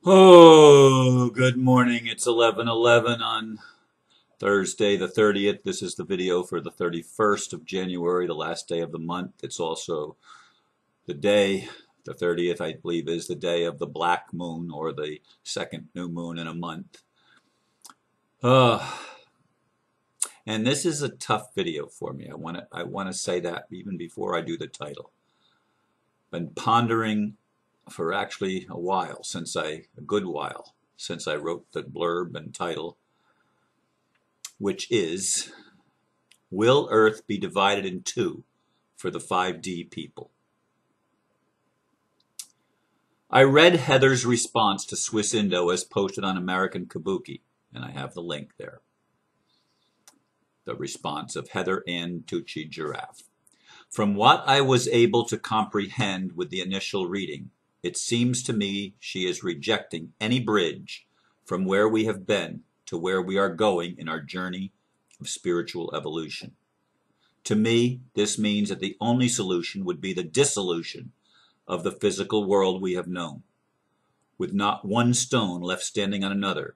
Oh, good morning. It's 11:11 on Thursday the 30th. This is the video for the 31st of January, the last day of the month. It's also the day, the 30th, I believe, is the day of the black moon or the second new moon in a month. Uh, and this is a tough video for me. I want to say that even before I do the title. Been pondering for actually a good while since I wrote the blurb and title, which is, Will Earth be divided in two for the 5D people? I read Heather's response to Swiss Indo as posted on American Kabuki, and I have the link there. The response of Heather Ann Tucci-Jarraf. From what I was able to comprehend with the initial reading, it seems to me she is rejecting any bridge from where we have been to where we are going in our journey of spiritual evolution. To me, this means that the only solution would be the dissolution of the physical world we have known, with not one stone left standing on another,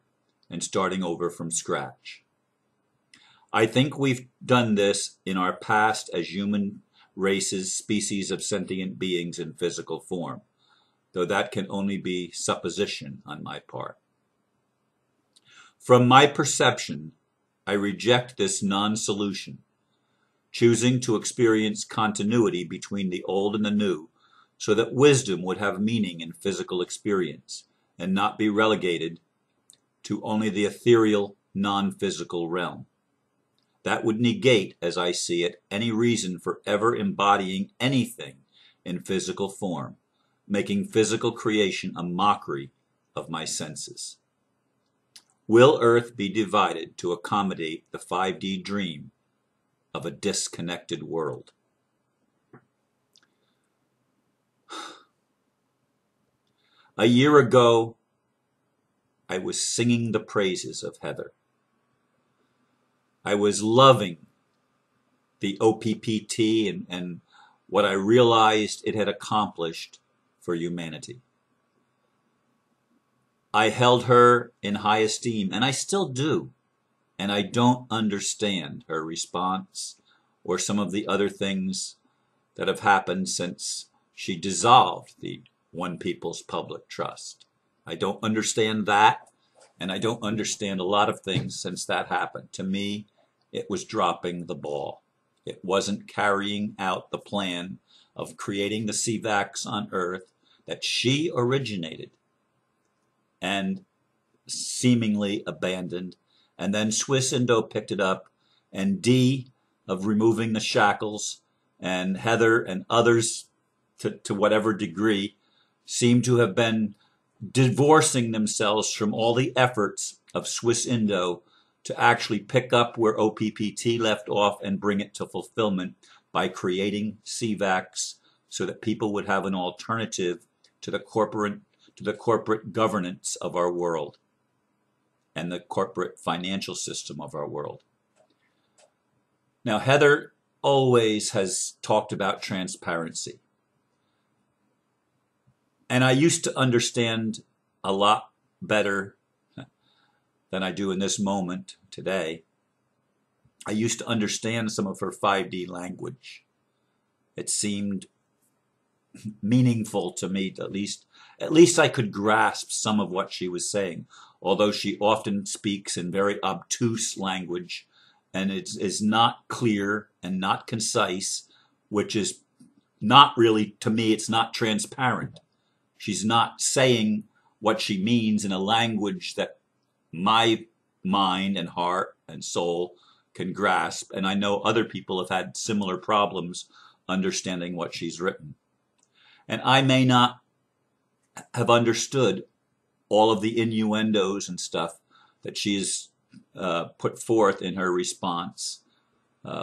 and starting over from scratch. I think we've done this in our past as human races, species of sentient beings in physical form, though that can only be supposition on my part. From my perception, I reject this non-solution, choosing to experience continuity between the old and the new, so that wisdom would have meaning in physical experience and not be relegated to only the ethereal, non-physical realm. That would negate, as I see it, any reason for ever embodying anything in physical form, making physical creation a mockery of my senses. Will Earth be divided to accommodate the 5D dream of a disconnected world? A year ago, I was singing the praises of Heather. I was loving the OPPT and what I realized it had accomplished for humanity. I held her in high esteem, and I still do. And I don't understand her response or some of the other things that have happened since she dissolved the One People's Public Trust. I don't understand that, and I don't understand a lot of things since that happened. To me, it was dropping the ball. It wasn't carrying out the plan of creating the CVAX on Earth that she originated and seemingly abandoned. And then Swiss Indo picked it up, and D of removing the shackles, and Heather and others to whatever degree seem to have been divorcing themselves from all the efforts of Swiss Indo to actually pick up where OPPT left off and bring it to fulfillment by creating CVAX so that people would have an alternative to the corporate governance of our world and the corporate financial system of our world. Now, Heather always has talked about transparency. And I used to understand a lot better than I do in this moment today. I used to understand some of her 5D language. It seemed meaningful to me, at least I could grasp some of what she was saying, although she often speaks in very obtuse language, and it is not clear and not concise, which is not really, to me, it's not transparent. She's not saying what she means in a language that my mind and heart and soul can grasp, and I know other people have had similar problems understanding what she's written. And I may not have understood all of the innuendos and stuff that she's put forth in her response,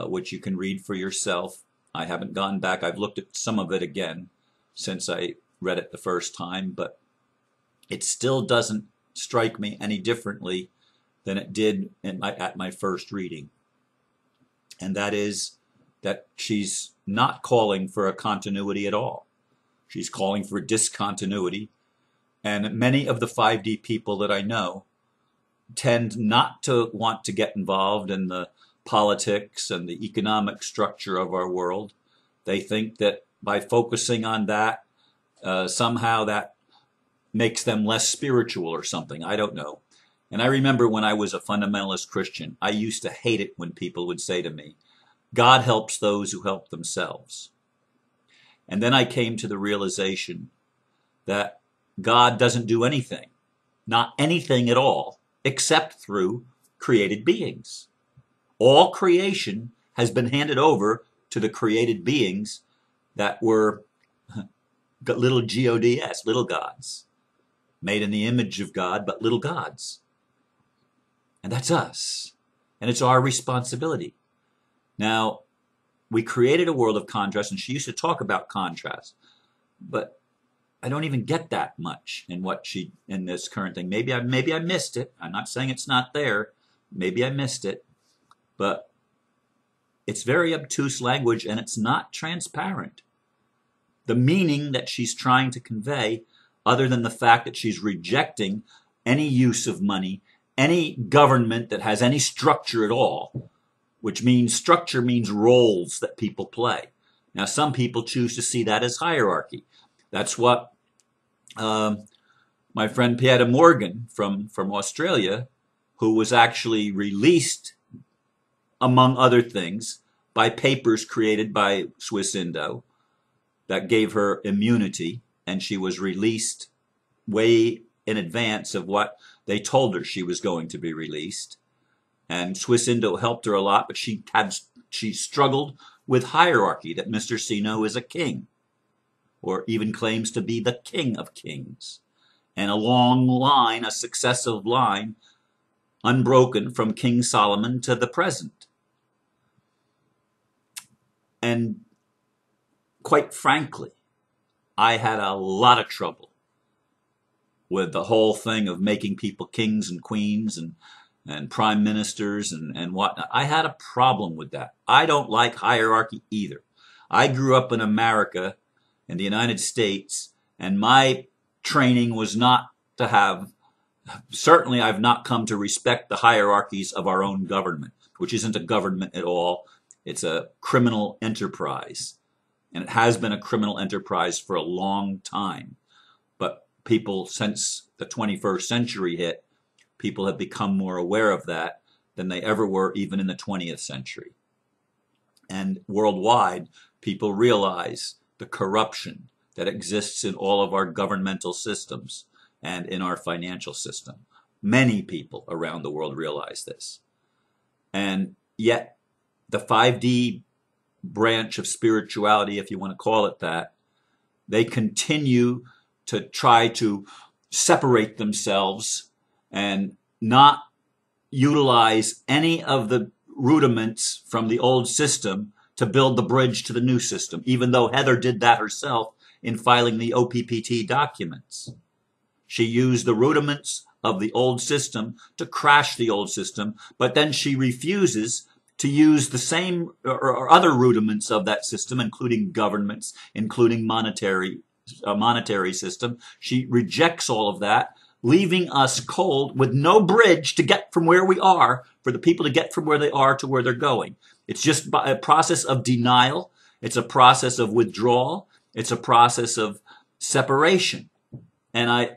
which you can read for yourself. I haven't gone back. I've looked at some of it again since I read it the first time, but it still doesn't strike me any differently than it did at my first reading. And that is that she's not calling for a continuity at all. She's calling for discontinuity, And many of the 5D people that I know tend not to want to get involved in the politics and the economic structure of our world. They think that by focusing on that, somehow that makes them less spiritual or something. I don't know. And I remember when I was a fundamentalist Christian, I used to hate it when people would say to me, God helps those who help themselves. And then I came to the realization that God doesn't do anything, not anything at all, except through created beings. All creation has been handed over to the created beings that were little gods, little gods, made in the image of God, but little gods. And that's us. And it's our responsibility. Now, we created a world of contrast, and she used to talk about contrast, but I don't even get that much in in this current thing. Maybe I missed it. I'm not saying it's not there. Maybe I missed it, but it's very obtuse language, and it's not transparent. The meaning that she's trying to convey, other than the fact that she's rejecting any use of money, any government that has any structure at all, which means structure means roles that people play. Now, some people choose to see that as hierarchy. That's what my friend Pieta Morgan from Australia, who was actually released, among other things, by papers created by Swiss Indo that gave her immunity, and she was released way in advance of what they told her she was going to be released. And Swiss Indo helped her a lot, but she struggled with hierarchy, that Mr. Sino is a king, or even claims to be the king of kings. And a long line, a successive line, unbroken from King Solomon to the present. And quite frankly, I had a lot of trouble with the whole thing of making people kings and queens and prime ministers and whatnot. I had a problem with that. I don't like hierarchy either. I grew up in America, in the United States, and my training was not to have, certainly I've not come to respect the hierarchies of our own government, which isn't a government at all. It's a criminal enterprise, and it has been a criminal enterprise for a long time. But people, since the 21st century hit, people have become more aware of that than they ever were even in the 20th century. And worldwide, people realize the corruption that exists in all of our governmental systems and in our financial system. Many people around the world realize this. And yet, the 5D branch of spirituality, if you want to call it that, they continue to try to separate themselves and not utilize any of the rudiments from the old system to build the bridge to the new system, even though Heather did that herself in filing the OPPT documents. She used the rudiments of the old system to crash the old system, but then she refuses to use the same or other rudiments of that system, including governments, including monetary system. She rejects all of that, leaving us cold with no bridge to get from where we are, for the people to get from where they are to where they're going. It's just a process of denial. It's a process of withdrawal. It's a process of separation. And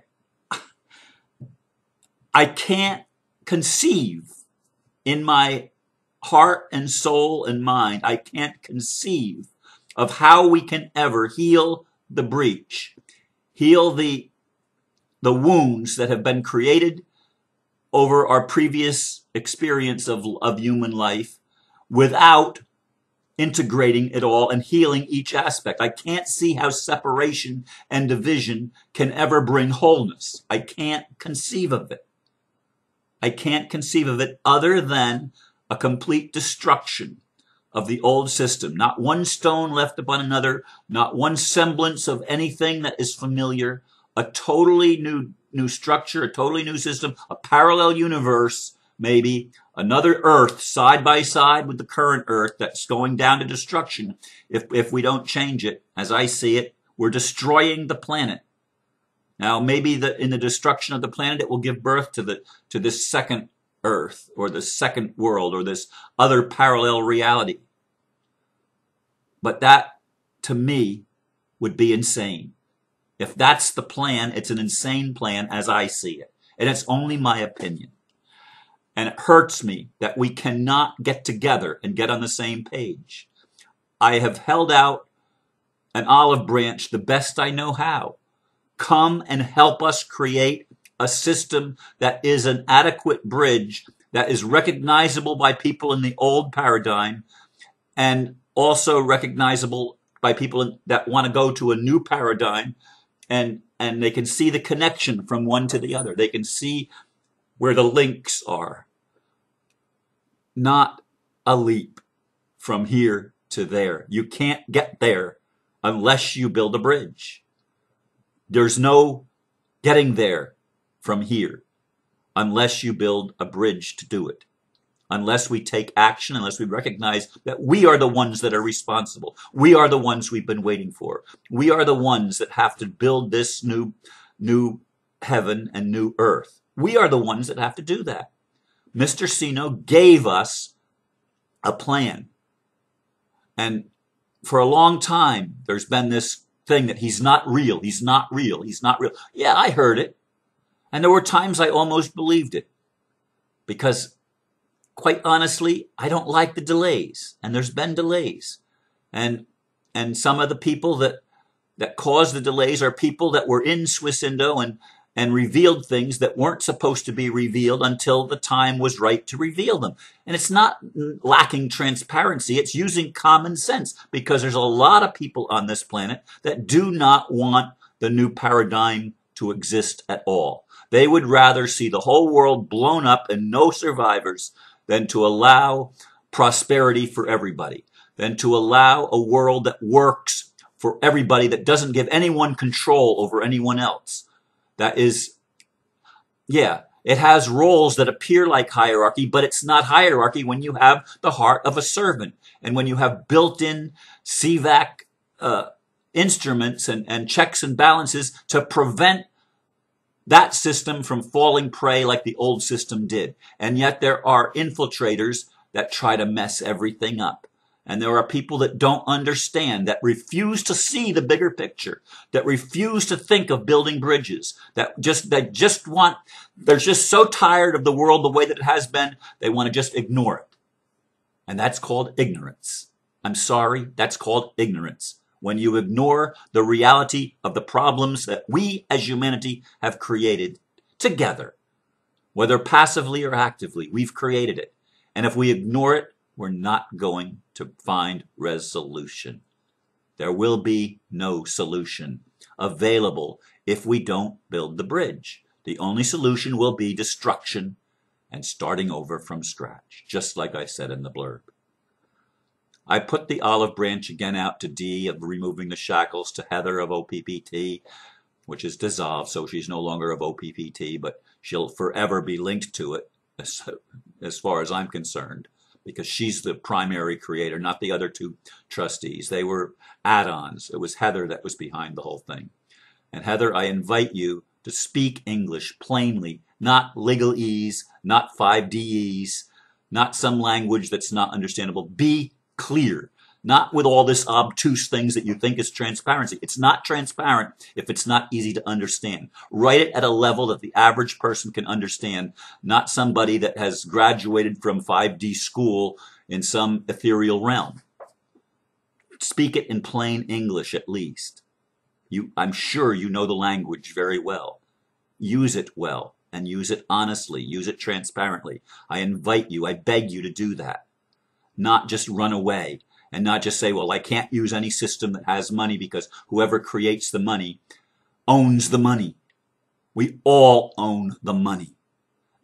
I can't conceive in my heart and soul and mind, I can't conceive of how we can ever heal the breach, heal the wounds that have been created over our previous experience of human life without integrating it all and healing each aspect. I can't see how separation and division can ever bring wholeness. I can't conceive of it. I can't conceive of it other than a complete destruction of the old system. Not one stone left upon another, not one semblance of anything that is familiar, a totally new structure, a totally new system, a parallel universe, maybe another Earth side by side with the current Earth that's going down to destruction. If we don't change it, as I see it, we're destroying the planet. Now, maybe in the destruction of the planet, it will give birth to this second Earth or the second world or this other parallel reality. But that, to me, would be insane. If that's the plan, it's an insane plan as I see it. And it's only my opinion. And it hurts me that we cannot get together and get on the same page. I have held out an olive branch the best I know how. Come and help us create a system that is an adequate bridge, that is recognizable by people in the old paradigm and also recognizable by people that want to go to a new paradigm, and they can see the connection from one to the other. They can see where the links are. Not a leap from here to there. You can't get there unless you build a bridge. There's no getting there from here unless you build a bridge to do it. Unless we take action, unless we recognize that we are the ones that are responsible. We are the ones we've been waiting for. We are the ones that have to build this new heaven and new earth. We are the ones that have to do that. Mr. Sino gave us a plan. And for a long time, there's been this thing that he's not real, he's not real, he's not real. Yeah, I heard it. And there were times I almost believed it. Because, quite honestly, I don't like the delays. And there's been delays. And some of the people that caused the delays are people that were in Swiss Indo and revealed things that weren't supposed to be revealed until the time was right to reveal them. And it's not lacking transparency, it's using common sense, because there's a lot of people on this planet that do not want the new paradigm to exist at all. They would rather see the whole world blown up and no survivors than to allow prosperity for everybody, than to allow a world that works for everybody, that doesn't give anyone control over anyone else. That is, yeah, it has roles that appear like hierarchy, but it's not hierarchy when you have the heart of a servant and when you have built-in CVAC instruments and checks and balances to prevent that system from falling prey like the old system did. And yet there are infiltrators that try to mess everything up. And there are people that don't understand, that refuse to see the bigger picture, that refuse to think of building bridges, they're just so tired of the world the way that it has been, they want to just ignore it. And that's called ignorance. I'm sorry, that's called ignorance. When you ignore the reality of the problems that we as humanity have created together, whether passively or actively, we've created it. And if we ignore it, we're not going to find resolution. There will be no solution available if we don't build the bridge. The only solution will be destruction and starting over from scratch, just like I said in the blurb. I put the olive branch again out to D of removing the shackles, to Heather of OPPT, which is dissolved, so she's no longer of OPPT, but she'll forever be linked to it as far as I'm concerned, because she's the primary creator, not the other two trustees. They were add-ons. It was Heather that was behind the whole thing. And Heather, I invite you to speak English plainly, not legalese, not 5DEs, not some language that's not understandable. Be clear, not with all this obtuse things that you think is transparency. It's not transparent if it's not easy to understand. Write it at a level that the average person can understand, not somebody that has graduated from 5D school in some ethereal realm. Speak it in plain English at least. I'm sure you know the language very well. Use it well and use it honestly. Use it transparently. I invite you, I beg you to do that. Not just run away. And not just say, well, I can't use any system that has money because whoever creates the money owns the money. We all own the money.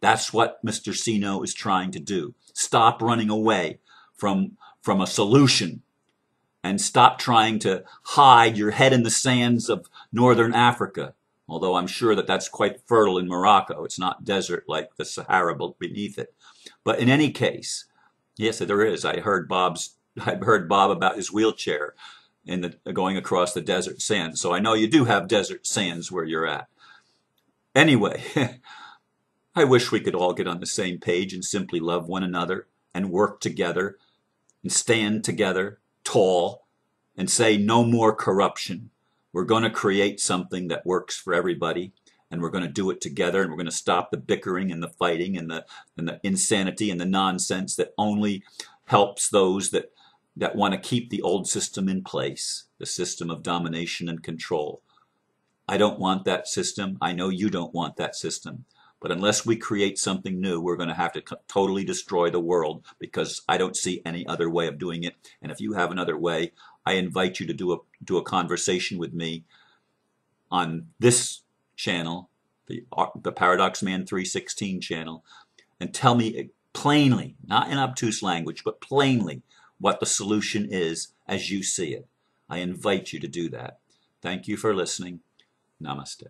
That's what Mr. Sino is trying to do. Stop running away from a solution and stop trying to hide your head in the sands of northern Africa. Although I'm sure that that's quite fertile in Morocco. It's not desert like the Sahara beneath it. But in any case, yes, there is. I heard Bob about his wheelchair going across the desert sands. So I know you do have desert sands where you're at. Anyway, I wish we could all get on the same page and simply love one another and work together and stand together tall and say no more corruption. We're going to create something that works for everybody, and we're going to do it together, and we're going to stop the bickering and the fighting and the insanity and the nonsense that only helps those that want to keep the old system in place, the system of domination and control. I don't want that system. I know you don't want that system. But unless we create something new, we're going to have to totally destroy the world, because I don't see any other way of doing it. And if you have another way, I invite you to do a conversation with me on this channel, the Paradox Man 316 channel, and tell me plainly, not in obtuse language, but plainly, what the solution is as you see it. I invite you to do that. Thank you for listening. Namaste.